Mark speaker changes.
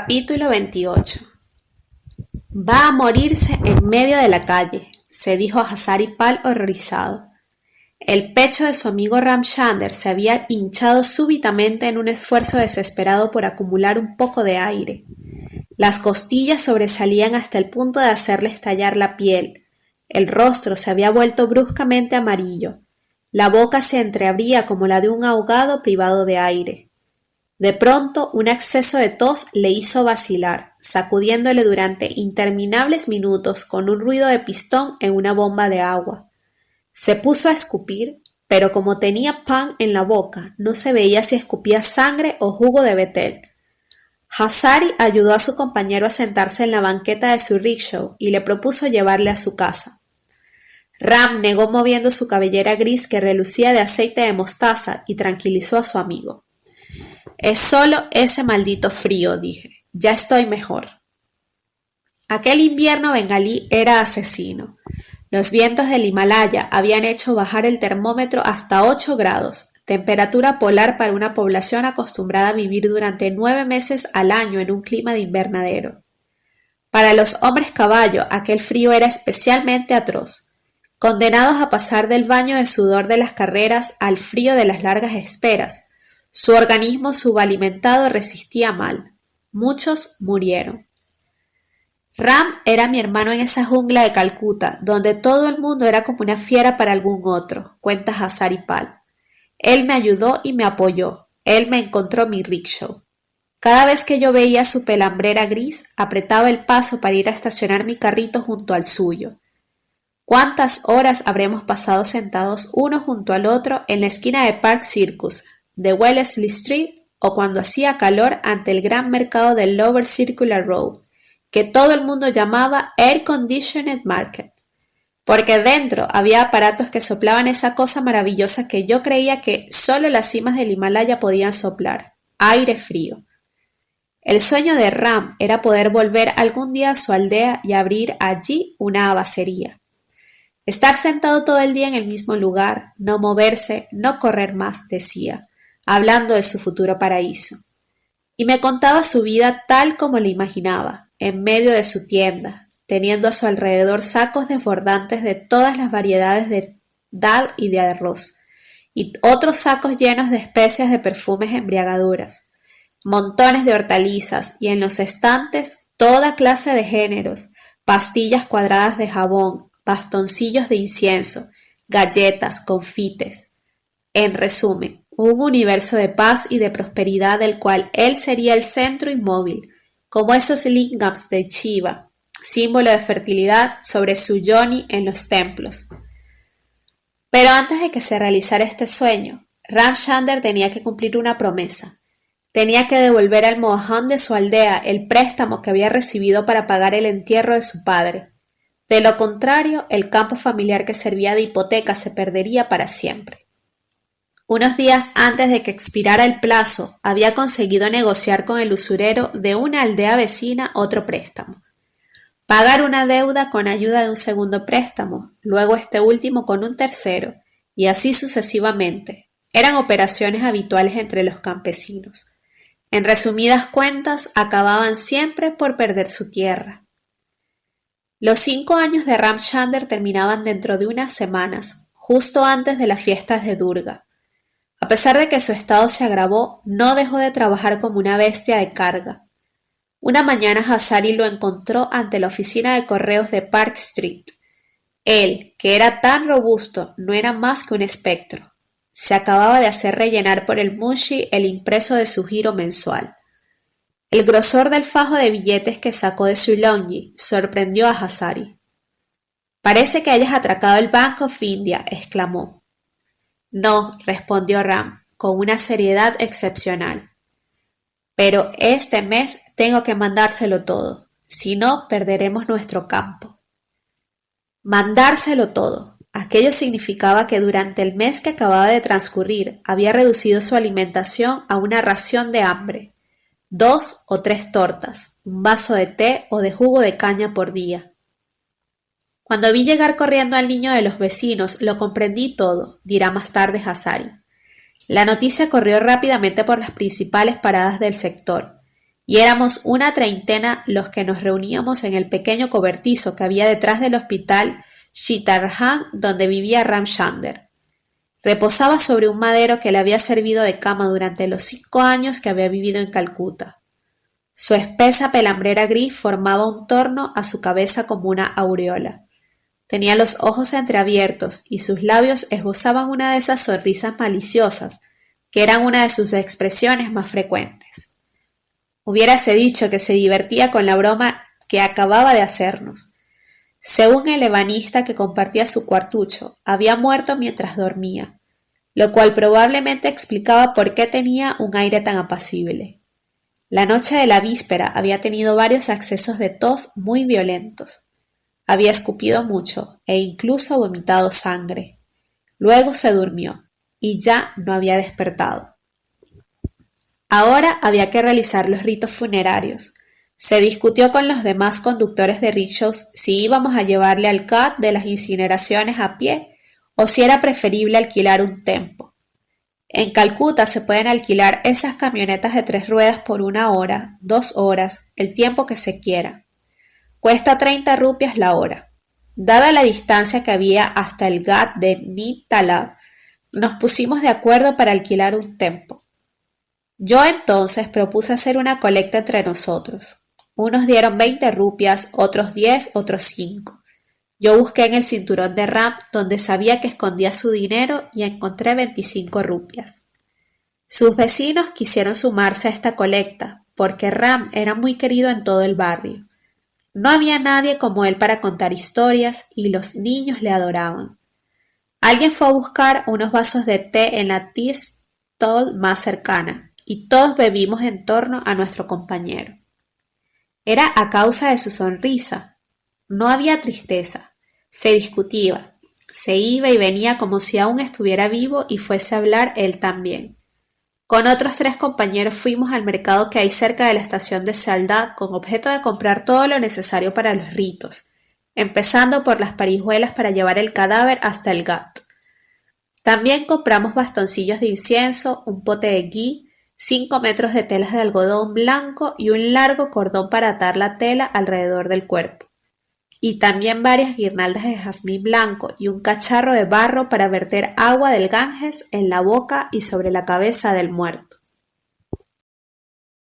Speaker 1: Capítulo 28. Va a morirse en medio de la calle, se dijo Hazaripal horrorizado. El pecho de su amigo Ramchandra se había hinchado súbitamente en un esfuerzo desesperado por acumular un poco de aire. Las costillas sobresalían hasta el punto de hacerle estallar la piel. El rostro se había vuelto bruscamente amarillo. La boca se entreabría como la de un ahogado privado de aire. De pronto, un acceso de tos le hizo vacilar, sacudiéndole durante interminables minutos con un ruido de pistón en una bomba de agua. Se puso a escupir, pero como tenía pan en la boca, no se veía si escupía sangre o jugo de betel. Hazari ayudó a su compañero a sentarse en la banqueta de su rickshaw y le propuso llevarle a su casa. Ram negó moviendo su cabellera gris que relucía de aceite de mostaza y tranquilizó a su amigo. Es solo ese maldito frío, dije. Ya estoy mejor. Aquel invierno bengalí era asesino. Los vientos del Himalaya habían hecho bajar el termómetro hasta 8 grados, temperatura polar para una población acostumbrada a vivir durante 9 meses al año en un clima de invernadero. Para los hombres caballo aquel frío era especialmente atroz, condenados a pasar del baño de sudor de las carreras al frío de las largas esperas. Su organismo subalimentado resistía mal. Muchos murieron. Ram era mi hermano en esa jungla de Calcuta, donde todo el mundo era como una fiera para algún otro, cuenta Hazaripal. Él me ayudó y me apoyó. Él me encontró mi rickshaw. Cada vez que yo veía su pelambrera gris, apretaba el paso para ir a estacionar mi carrito junto al suyo. ¿Cuántas horas habremos pasado sentados uno junto al otro en la esquina de Park Circus, de Wellesley Street, o cuando hacía calor ante el gran mercado del Lower Circular Road, que todo el mundo llamaba Air Conditioned Market, porque dentro había aparatos que soplaban esa cosa maravillosa que yo creía que solo las cimas del Himalaya podían soplar, aire frío. El sueño de Ram era poder volver algún día a su aldea y abrir allí una abacería. Estar sentado todo el día en el mismo lugar, no moverse, no correr más, decía, hablando de su futuro paraíso. Y me contaba su vida tal como la imaginaba, en medio de su tienda, teniendo a su alrededor sacos desbordantes de todas las variedades de dal y de arroz, y otros sacos llenos de especias de perfumes embriagaduras, montones de hortalizas, y en los estantes toda clase de géneros, pastillas cuadradas de jabón, bastoncillos de incienso, galletas, confites. En resumen, un universo de paz y de prosperidad del cual él sería el centro inmóvil, como esos lingams de Shiva, símbolo de fertilidad sobre su yoni en los templos. Pero antes de que se realizara este sueño, Ramchandra tenía que cumplir una promesa. Tenía que devolver al mohaján de su aldea el préstamo que había recibido para pagar el entierro de su padre. De lo contrario, el campo familiar que servía de hipoteca se perdería para siempre. Unos días antes de que expirara el plazo, había conseguido negociar con el usurero de una aldea vecina otro préstamo. Pagar una deuda con ayuda de un segundo préstamo, luego este último con un tercero, y así sucesivamente. Eran operaciones habituales entre los campesinos. En resumidas cuentas, acababan siempre por perder su tierra. Los 5 años de Ramchandra terminaban dentro de unas semanas, justo antes de las fiestas de Durga. A pesar de que su estado se agravó, no dejó de trabajar como una bestia de carga. Una mañana Hazari lo encontró ante la oficina de correos de Park Street. Él, que era tan robusto, no era más que un espectro. Se acababa de hacer rellenar por el munshi el impreso de su giro mensual. El grosor del fajo de billetes que sacó de su longi sorprendió a Hazari. «Parece que hayas atracado el Bank of India», exclamó. «No», respondió Ram, con una seriedad excepcional. «Pero este mes tengo que mandárselo todo, si no perderemos nuestro campo». Mandárselo todo. Aquello significaba que durante el mes que acababa de transcurrir había reducido su alimentación a una ración de hambre. 2 o 3 tortas, un vaso de té o de jugo de caña por día. Cuando vi llegar corriendo al niño de los vecinos, lo comprendí todo, dirá más tarde Hazari. La noticia corrió rápidamente por las principales paradas del sector, y éramos una treintena los que nos reuníamos en el pequeño cobertizo que había detrás del hospital Chittagong donde vivía Ramchander. Reposaba sobre un madero que le había servido de cama durante los 5 años que había vivido en Calcuta. Su espesa pelambrera gris formaba un torno a su cabeza como una aureola. Tenía los ojos entreabiertos y sus labios esbozaban una de esas sonrisas maliciosas que eran una de sus expresiones más frecuentes. Hubiérase dicho que se divertía con la broma que acababa de hacernos. Según el ebanista que compartía su cuartucho, había muerto mientras dormía, lo cual probablemente explicaba por qué tenía un aire tan apacible. La noche de la víspera había tenido varios accesos de tos muy violentos. Había escupido mucho e incluso vomitado sangre. Luego se durmió y ya no había despertado. Ahora había que realizar los ritos funerarios. Se discutió con los demás conductores de rickshaws si íbamos a llevarle al cat de las incineraciones a pie o si era preferible alquilar un tempo. En Calcuta se pueden alquilar esas camionetas de 3 ruedas por 1 hora, 2 horas, el tiempo que se quiera. Cuesta 30 rupias la hora. Dada la distancia que había hasta el Ghat de Nib Talab, nos pusimos de acuerdo para alquilar un tempo. Yo entonces propuse hacer una colecta entre nosotros. Unos dieron 20 rupias, otros 10, otros 5. Yo busqué en el cinturón de Ram, donde sabía que escondía su dinero, y encontré 25 rupias. Sus vecinos quisieron sumarse a esta colecta, porque Ram era muy querido en todo el barrio. No había nadie como él para contar historias, y los niños le adoraban. Alguien fue a buscar unos vasos de té en la tea stall más cercana, y todos bebimos en torno a nuestro compañero. Era a causa de su sonrisa. No había tristeza. Se discutía. Se iba y venía como si aún estuviera vivo y fuese a hablar él también. Con otros 3 compañeros fuimos al mercado que hay cerca de la estación de Salda con objeto de comprar todo lo necesario para los ritos, empezando por las parihuelas para llevar el cadáver hasta el Ghat. También compramos bastoncillos de incienso, un pote de ghee, 5 metros de telas de algodón blanco y un largo cordón para atar la tela alrededor del cuerpo. Y también varias guirnaldas de jazmín blanco y un cacharro de barro para verter agua del Ganges en la boca y sobre la cabeza del muerto.